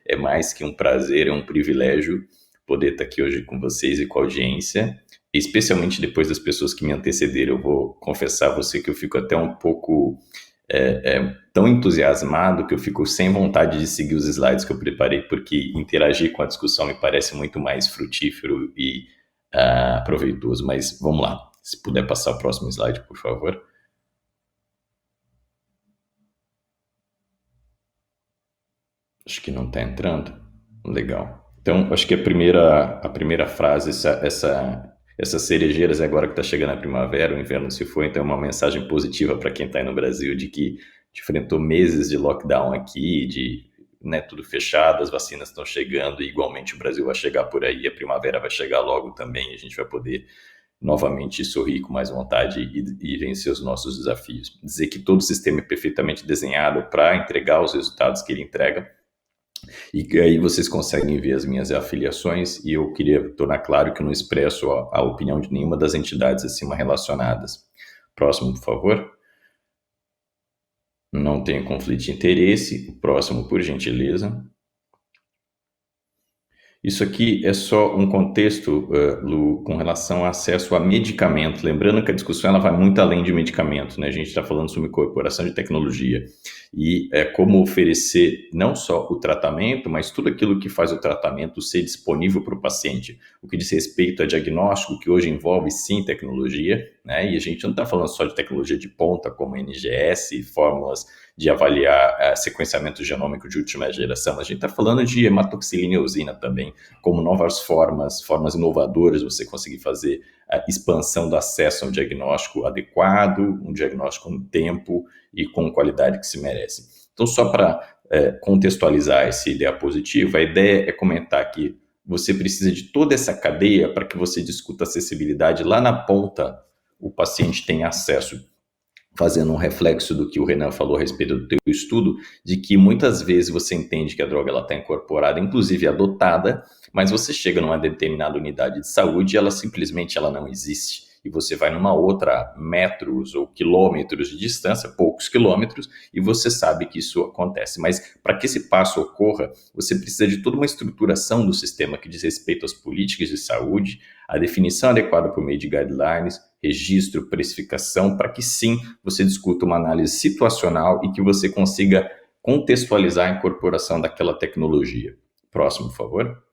É mais que um prazer, é um privilégio poder estar aqui hoje com vocês e com a audiência, especialmente depois das pessoas que me antecederam. Eu vou confessar a você que eu fico até um pouco tão entusiasmado que eu fico sem vontade de seguir os slides que eu preparei, porque interagir com a discussão me parece muito mais frutífero e proveitoso. Mas vamos lá, se puder passar o próximo slide, por favor. Acho que não está entrando. Legal. Então, acho que a primeira frase, essas cerejeiras agora que está chegando a primavera, o inverno se foi, então é uma mensagem positiva para quem está aí no Brasil de que enfrentou meses de lockdown aqui, de tudo fechado, as vacinas estão chegando e igualmente o Brasil vai chegar por aí, a primavera vai chegar logo também, a gente vai poder novamente sorrir com mais vontade e vencer os nossos desafios. Dizer que todo o sistema é perfeitamente desenhado para entregar os resultados que ele entrega. E aí vocês conseguem ver as minhas afiliações e eu queria tornar claro que eu não expresso a opinião de nenhuma das entidades acima relacionadas. Próximo, por favor. Não tenho conflito de interesse. Próximo, por gentileza. Isso aqui é só um contexto, Lu, com relação ao acesso a medicamento. Lembrando que a discussão ela vai muito além de medicamento, né? A gente está falando sobre incorporação de tecnologia e como oferecer não só o tratamento, mas tudo aquilo que faz o tratamento ser disponível para o paciente. O que diz respeito a diagnóstico, que hoje envolve sim tecnologia, né? E a gente não está falando só de tecnologia de ponta, como NGS, fórmulas de avaliar sequenciamento genômico de última geração. A gente está falando de hematoxilina e eosina também, como novas formas inovadoras, você conseguir fazer a expansão do acesso a um diagnóstico adequado, um diagnóstico no tempo e com qualidade que se merece. Então, só para contextualizar essa ideia positiva, a ideia é comentar que você precisa de toda essa cadeia para que você discuta acessibilidade lá na ponta, o paciente tem acesso, fazendo um reflexo do que o Renan falou a respeito do teu estudo, de que muitas vezes você entende que a droga está incorporada, inclusive adotada, mas você chega numa determinada unidade de saúde e ela simplesmente não existe. E você vai numa outra metros ou quilômetros de distância, poucos quilômetros, e você sabe que isso acontece. Mas para que esse passo ocorra, você precisa de toda uma estruturação do sistema que diz respeito às políticas de saúde, a definição adequada por meio de guidelines, registro, precificação, para que sim, você discuta uma análise situacional e que você consiga contextualizar a incorporação daquela tecnologia. Próximo, por favor.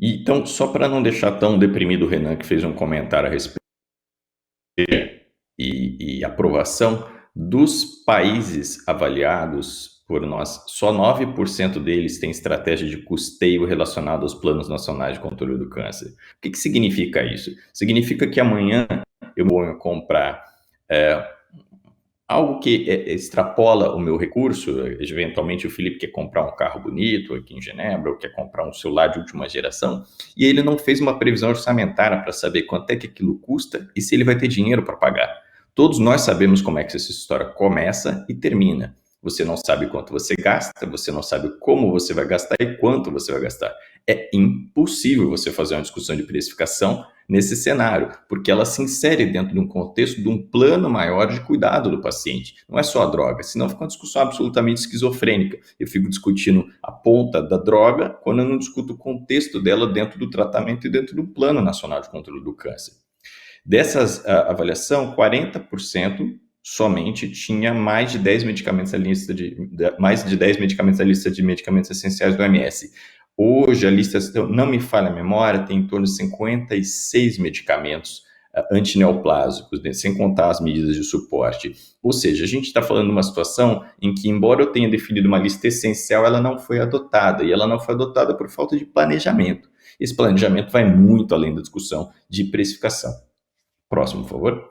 Então, só para não deixar tão deprimido o Renan, que fez um comentário a respeito e aprovação, dos países avaliados por nós, só 9% deles têm estratégia de custeio relacionada aos planos nacionais de controle do câncer. O que significa isso? Significa que amanhã eu vou comprar algo que extrapola o meu recurso. Eventualmente o Felipe quer comprar um carro bonito aqui em Genebra, ou quer comprar um celular de última geração, e ele não fez uma previsão orçamentária para saber quanto é que aquilo custa e se ele vai ter dinheiro para pagar. Todos nós sabemos como é que essa história começa e termina. Você não sabe quanto você gasta, você não sabe como você vai gastar e quanto você vai gastar. É impossível você fazer uma discussão de precificação nesse cenário, porque ela se insere dentro de um contexto de um plano maior de cuidado do paciente. Não é só a droga, senão fica uma discussão absolutamente esquizofrênica. Eu fico discutindo a ponta da droga quando eu não discuto o contexto dela dentro do tratamento e dentro do Plano Nacional de Controle do Câncer. Dessas avaliação, 40% somente tinha mais de 10 medicamentos na lista de medicamentos essenciais do OMS. Hoje, a lista, não me falha a memória, tem em torno de 56 medicamentos antineoplásicos, né, sem contar as medidas de suporte. Ou seja, a gente está falando de uma situação em que, embora eu tenha definido uma lista essencial, ela não foi adotada, e ela não foi adotada por falta de planejamento. Esse planejamento vai muito além da discussão de precificação. Próximo, por favor.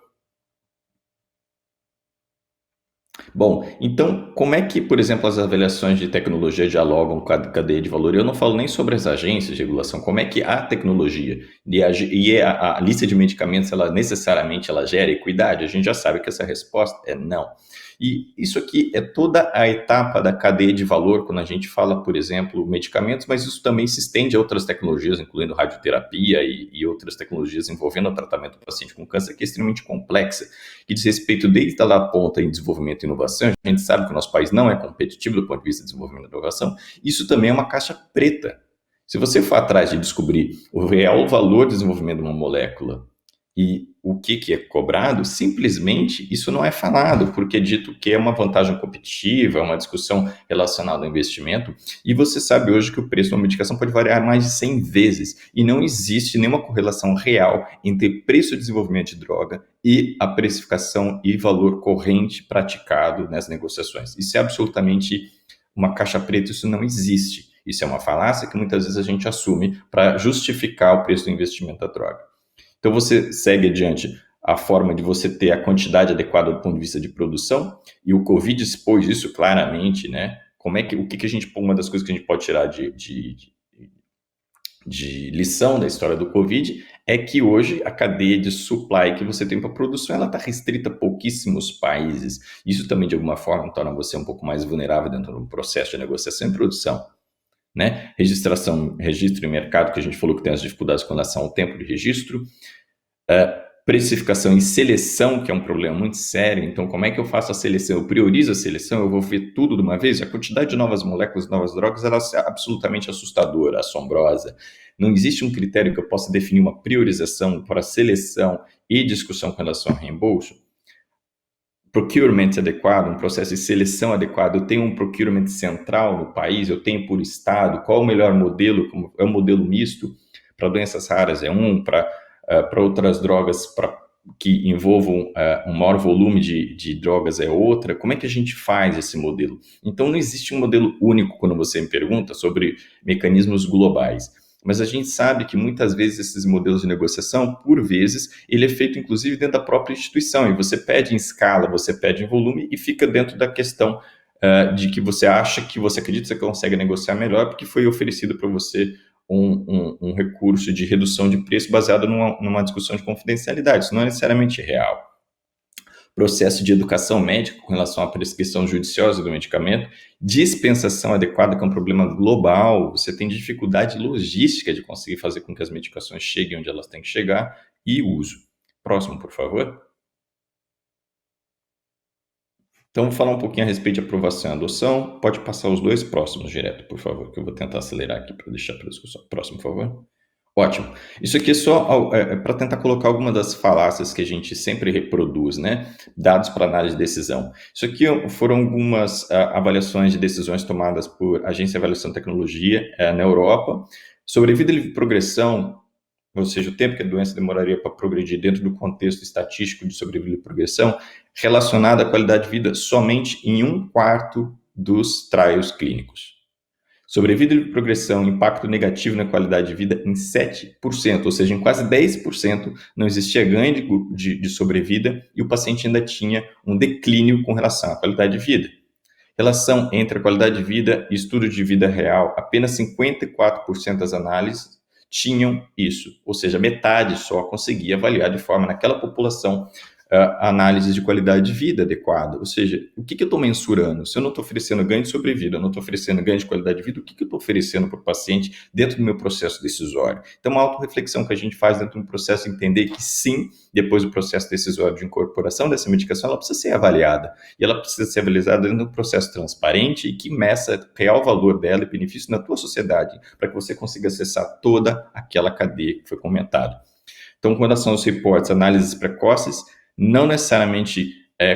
Bom, então, como é que, por exemplo, as avaliações de tecnologia dialogam com a cadeia de valor? Eu não falo nem sobre as agências de regulação, como é que a tecnologia e a lista de medicamentos, ela necessariamente gera equidade? A gente já sabe que essa resposta é não. E isso aqui é toda a etapa da cadeia de valor, quando a gente fala, por exemplo, medicamentos, mas isso também se estende a outras tecnologias, incluindo radioterapia e outras tecnologias envolvendo o tratamento do paciente com câncer, que é extremamente complexa, que diz respeito desde lá a ponta em desenvolvimento e inovação. A gente sabe que o nosso país não é competitivo do ponto de vista de desenvolvimento e inovação. Isso também é uma caixa preta. Se você for atrás de descobrir o real valor do desenvolvimento de uma molécula e o que é cobrado, simplesmente isso não é falado, porque é dito que é uma vantagem competitiva, é uma discussão relacionada ao investimento, e você sabe hoje que o preço de uma medicação pode variar mais de 100 vezes, e não existe nenhuma correlação real entre preço de desenvolvimento de droga e a precificação e valor corrente praticado nas negociações. Isso é absolutamente uma caixa preta, isso não existe. Isso é uma falácia que muitas vezes a gente assume para justificar o preço do investimento da droga. Então você segue adiante a forma de você ter a quantidade adequada do ponto de vista de produção, e o Covid expôs isso claramente, né? O que a gente, uma das coisas que a gente pode tirar de lição da história do Covid é que hoje a cadeia de supply que você tem para produção, ela está restrita a pouquíssimos países. Isso também, de alguma forma, torna você um pouco mais vulnerável dentro do processo de negociação e produção. Né? Registro em mercado, que a gente falou que tem as dificuldades com relação ao tempo de registro, precificação e seleção, que é um problema muito sério. Então, como é que eu faço a seleção? Eu priorizo a seleção, eu vou ver tudo de uma vez? A quantidade de novas moléculas, novas drogas, ela é absolutamente assustadora, assombrosa. Não existe um critério que eu possa definir uma priorização para seleção e discussão com relação ao reembolso. Procurement adequado, um processo de seleção adequado, eu tenho um procurement central no país, eu tenho por estado, qual o melhor modelo, é um modelo misto, para doenças raras é para outras drogas que envolvam um maior volume de drogas é outra, como é que a gente faz esse modelo? Então não existe um modelo único quando você me pergunta sobre mecanismos globais. Mas a gente sabe que muitas vezes esses modelos de negociação, por vezes, ele é feito inclusive dentro da própria instituição, e você pede em escala, você pede em volume, e fica dentro da questão de que você acha que você acredita que você consegue negociar melhor, porque foi oferecido para você um recurso de redução de preço baseado numa discussão de confidencialidade. Isso não é necessariamente real. Processo de educação médica com relação à prescrição judiciosa do medicamento, dispensação adequada, que é um problema global, você tem dificuldade logística de conseguir fazer com que as medicações cheguem onde elas têm que chegar, e uso. Próximo, por favor. Então, vou falar um pouquinho a respeito de aprovação e adoção. Pode passar os dois próximos direto, por favor, que eu vou tentar acelerar aqui para deixar para a discussão. Próximo, por favor. Ótimo. Isso aqui é só para tentar colocar alguma das falácias que a gente sempre reproduz, né? Dados para análise de decisão. Isso aqui foram algumas avaliações de decisões tomadas por Agência de Avaliação de Tecnologia na Europa. Sobrevida e livre progressão, ou seja, o tempo que a doença demoraria para progredir dentro do contexto estatístico de sobrevida e progressão, relacionada à qualidade de vida somente em 1/4 dos trials clínicos. Sobrevida e progressão, impacto negativo na qualidade de vida em 7%, ou seja, em quase 10% não existia ganho de sobrevida e o paciente ainda tinha um declínio com relação à qualidade de vida. Relação entre a qualidade de vida e estudo de vida real, apenas 54% das análises tinham isso, ou seja, metade só conseguia avaliar de forma naquela população análise de qualidade de vida adequada. Ou seja, o que eu estou mensurando? Se eu não estou oferecendo ganho de sobrevida, eu não estou oferecendo ganho de qualidade de vida, o que eu estou oferecendo para o paciente dentro do meu processo decisório? Então, uma autorreflexão que a gente faz dentro do processo, entender que sim, depois do processo decisório de incorporação dessa medicação, ela precisa ser avaliada. E ela precisa ser avaliada dentro de um processo transparente e que meça o real valor dela e benefício na tua sociedade, para que você consiga acessar toda aquela cadeia que foi comentado. Então, com relação aos reportes, análises precoces, não necessariamente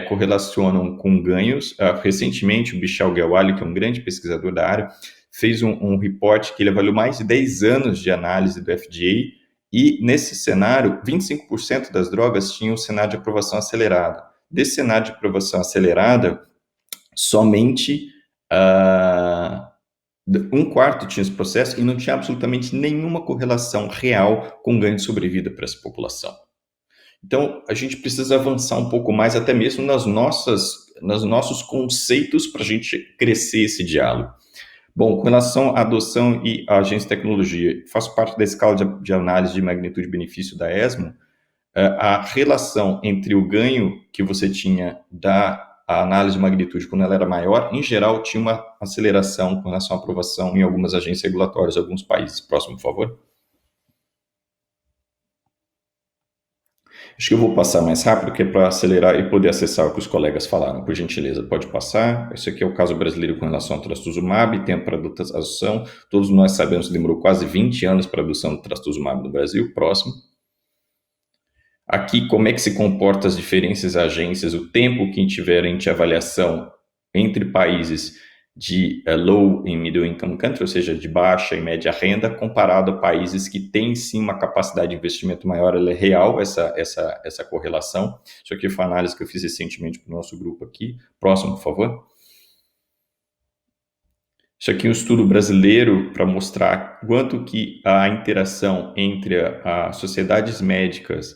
correlacionam com ganhos. Recentemente, o Michel Gewali, que é um grande pesquisador da área, fez um report que ele avaliou mais de 10 anos de análise do FDA, e nesse cenário, 25% das drogas tinham cenário de aprovação acelerada. Desse cenário de aprovação acelerada, somente 1/4 tinha esse processo e não tinha absolutamente nenhuma correlação real com ganho de sobrevida para essa população. Então, a gente precisa avançar um pouco mais, até mesmo nos nossos conceitos, para a gente crescer esse diálogo. Bom, com relação à adoção e à agência de tecnologia, faço parte da escala de análise de magnitude de benefício da ESMO. A relação entre o ganho que você tinha da a análise de magnitude, quando ela era maior, em geral, tinha uma aceleração com relação à aprovação em algumas agências regulatórias, alguns países. Próximo, por favor. Acho que eu vou passar mais rápido, que é para acelerar e poder acessar o que os colegas falaram. Por gentileza, pode passar. Esse aqui é o caso brasileiro com relação ao trastuzumab, tempo para adoção. Todos nós sabemos que demorou quase 20 anos para a adoção do trastuzumab no Brasil. Próximo. Aqui, como é que se comportam as diferentes agências, o tempo que tiverem de avaliação entre países de low e middle income country, ou seja, de baixa e média renda, comparado a países que têm sim uma capacidade de investimento maior. Ela é real, essa correlação. Isso aqui foi uma análise que eu fiz recentemente para o nosso grupo aqui. Próximo, por favor. Isso aqui é um estudo brasileiro para mostrar quanto que a interação entre as sociedades médicas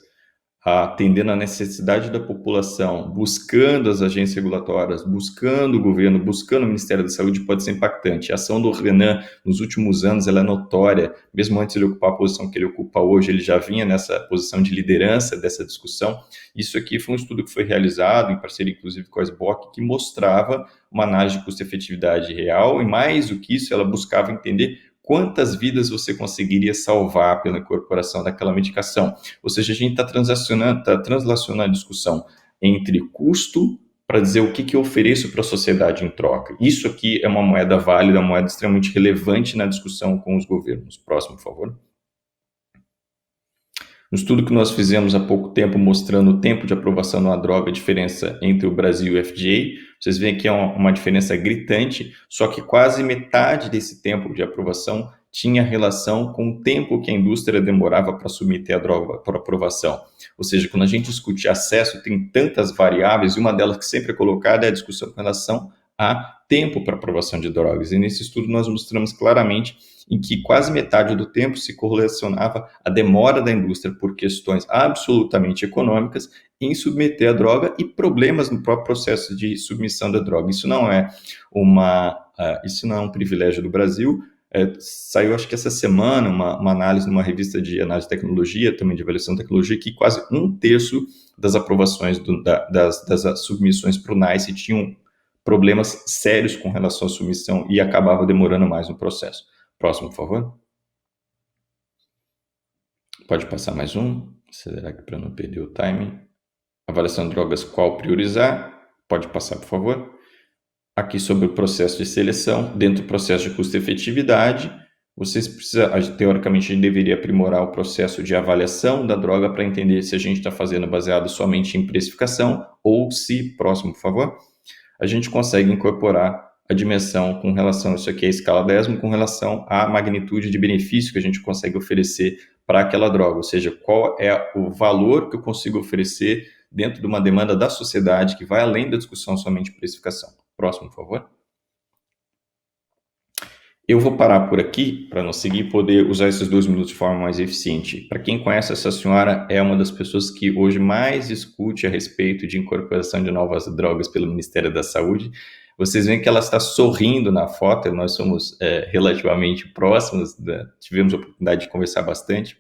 atendendo a necessidade da população, buscando as agências regulatórias, buscando o governo, buscando o Ministério da Saúde, pode ser impactante. A ação do Renan, nos últimos anos, ela é notória. Mesmo antes de ele ocupar a posição que ele ocupa hoje, ele já vinha nessa posição de liderança dessa discussão. Isso aqui foi um estudo que foi realizado, em parceria, inclusive, com a SBOC, que mostrava uma análise de custo-efetividade real, e mais do que isso, ela buscava entender quantas vidas você conseguiria salvar pela incorporação daquela medicação. Ou seja, a gente está translacionando a discussão entre custo para dizer o que eu ofereço para a sociedade em troca. Isso aqui é uma moeda válida, uma moeda extremamente relevante na discussão com os governos. Próximo, por favor. No estudo que nós fizemos há pouco tempo, mostrando o tempo de aprovação de uma droga, a diferença entre o Brasil e o FDA, vocês veem que é uma diferença gritante, só que quase metade desse tempo de aprovação tinha relação com o tempo que a indústria demorava para submeter a droga para aprovação. Ou seja, quando a gente discute acesso, tem tantas variáveis, e uma delas que sempre é colocada é a discussão com relação a tempo para aprovação de drogas. E nesse estudo nós mostramos claramente em que quase metade do tempo se correlacionava à demora da indústria por questões absolutamente econômicas em submeter a droga e problemas no próprio processo de submissão da droga. Isso não é um privilégio do Brasil. Saiu, acho que essa semana, uma análise numa revista de análise de tecnologia, também de avaliação de tecnologia, que quase 1/3 das aprovações das submissões para o NICE tinham problemas sérios com relação à submissão e acabava demorando mais no processo. Próximo, por favor. Pode passar mais um. Acelerar aqui para não perder o timing. Avaliação de drogas, qual priorizar? Pode passar, por favor. Aqui sobre o processo de seleção. Dentro do processo de custo-efetividade, teoricamente, a gente deveria aprimorar o processo de avaliação da droga para entender se a gente está fazendo baseado somente em precificação ou se, próximo, por favor, a gente consegue incorporar a dimensão com relação, isso aqui é a escala Desmond, com relação à magnitude de benefício que a gente consegue oferecer para aquela droga, ou seja, qual é o valor que eu consigo oferecer dentro de uma demanda da sociedade que vai além da discussão somente de precificação. Próximo, por favor. Eu vou parar por aqui para não seguir e poder usar esses 2 minutos de forma mais eficiente. Para quem conhece essa senhora, é uma das pessoas que hoje mais discute a respeito de incorporação de novas drogas pelo Ministério da Saúde. Vocês veem que ela está sorrindo na foto, nós somos relativamente próximos, tivemos a oportunidade de conversar bastante.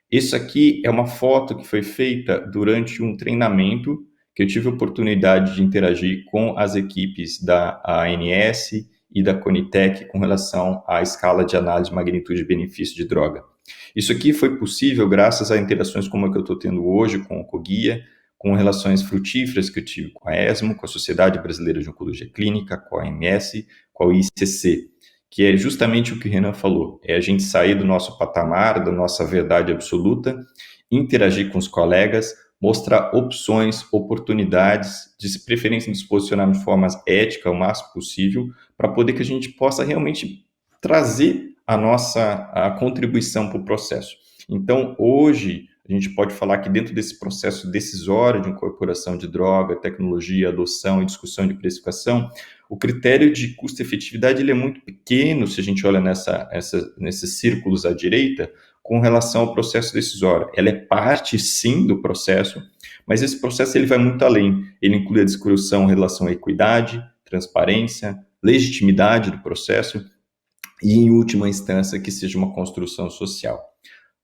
Isso aqui é uma foto que foi feita durante um treinamento que eu tive a oportunidade de interagir com as equipes da ANS e da Conitec com relação à escala de análise de magnitude de benefício de droga. Isso aqui foi possível graças a interações como a que eu estou tendo hoje com o COGUIA, com relações frutíferas que eu tive com a ESMO, com a Sociedade Brasileira de Oncologia Clínica, com a OMS, com a ICC, que é justamente o que o Renan falou, é a gente sair do nosso patamar, da nossa verdade absoluta, interagir com os colegas, mostrar opções, oportunidades, de preferência nos posicionarmos de forma ética o máximo possível, para poder que a gente possa realmente trazer a contribuição para o processo. Então, hoje, a gente pode falar que dentro desse processo decisório de incorporação de droga, tecnologia, adoção e discussão de precificação, o critério de custo-efetividade ele é muito pequeno, se a gente olha nesses círculos à direita, com relação ao processo decisório. Ela é parte, sim, do processo, mas esse processo ele vai muito além. Ele inclui a discussão em relação à equidade, transparência, legitimidade do processo e, em última instância, que seja uma construção social.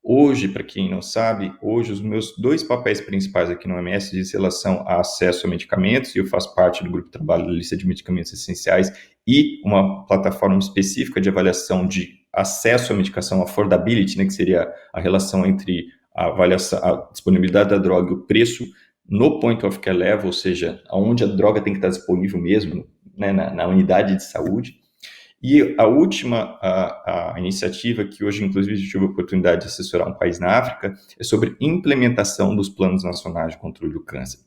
Hoje, para quem não sabe, hoje os meus 2 papéis principais aqui no OMS diz relação a acesso a medicamentos, e eu faço parte do grupo de trabalho da lista de medicamentos essenciais e uma plataforma específica de avaliação de acesso à medicação, affordability, né, que seria a relação entre a avaliação, a disponibilidade da droga e o preço no point of care level, ou seja, aonde a droga tem que estar disponível mesmo, né, na unidade de saúde. E a última a iniciativa, que hoje, inclusive, tive a oportunidade de assessorar um país na África, é sobre implementação dos planos nacionais de controle do câncer.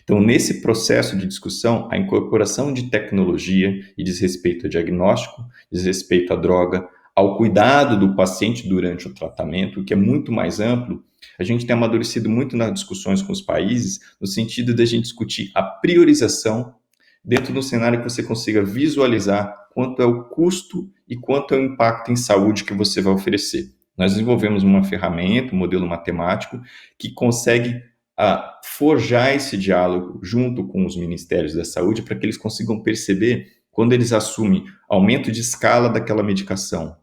Então, nesse processo de discussão, a incorporação de tecnologia e diz respeito ao diagnóstico, diz respeito à droga, ao cuidado do paciente durante o tratamento, que é muito mais amplo, a gente tem amadurecido muito nas discussões com os países, no sentido de a gente discutir a priorização dentro de um cenário que você consiga visualizar quanto é o custo e quanto é o impacto em saúde que você vai oferecer. Nós desenvolvemos uma ferramenta, um modelo matemático, que consegue forjar esse diálogo junto com os ministérios da saúde para que eles consigam perceber quando eles assumem aumento de escala daquela medicação,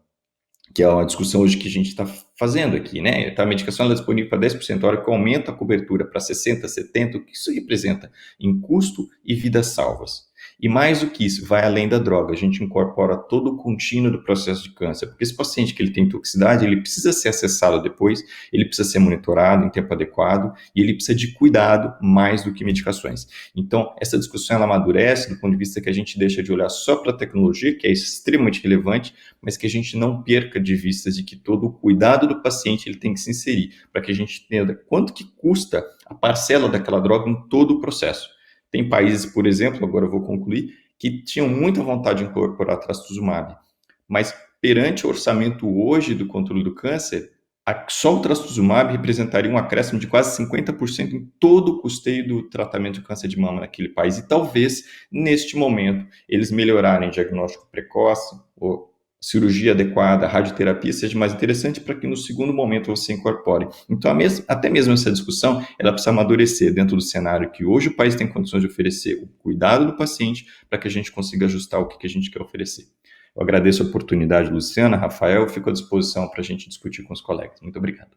que é uma discussão hoje que a gente está fazendo aqui, né? Então, a medicação é disponível para 10%, a hora que aumenta a cobertura para 60%, 70%, o que isso representa em custo e vidas salvas? E mais do que isso, vai além da droga, a gente incorpora todo o contínuo do processo de câncer, porque esse paciente que ele tem toxicidade, ele precisa ser acessado depois, ele precisa ser monitorado em tempo adequado e ele precisa de cuidado mais do que medicações. Então, essa discussão ela amadurece do ponto de vista que a gente deixa de olhar só para a tecnologia, que é extremamente relevante, mas que a gente não perca de vista de que todo o cuidado do paciente ele tem que se inserir, para que a gente entenda quanto que custa a parcela daquela droga em todo o processo. Tem países, por exemplo, agora eu vou concluir, que tinham muita vontade de incorporar trastuzumab, mas perante o orçamento hoje do controle do câncer, só o trastuzumab representaria um acréscimo de quase 50% em todo o custeio do tratamento de câncer de mama naquele país. E talvez, neste momento, eles melhorarem diagnóstico precoce, ou cirurgia adequada, radioterapia, seja mais interessante para que no segundo momento você incorpore. Então, até mesmo essa discussão, ela precisa amadurecer dentro do cenário que hoje o país tem condições de oferecer o cuidado do paciente para que a gente consiga ajustar o que a gente quer oferecer. Eu agradeço a oportunidade, Luciana, Rafael, fico à disposição para a gente discutir com os colegas. Muito obrigado.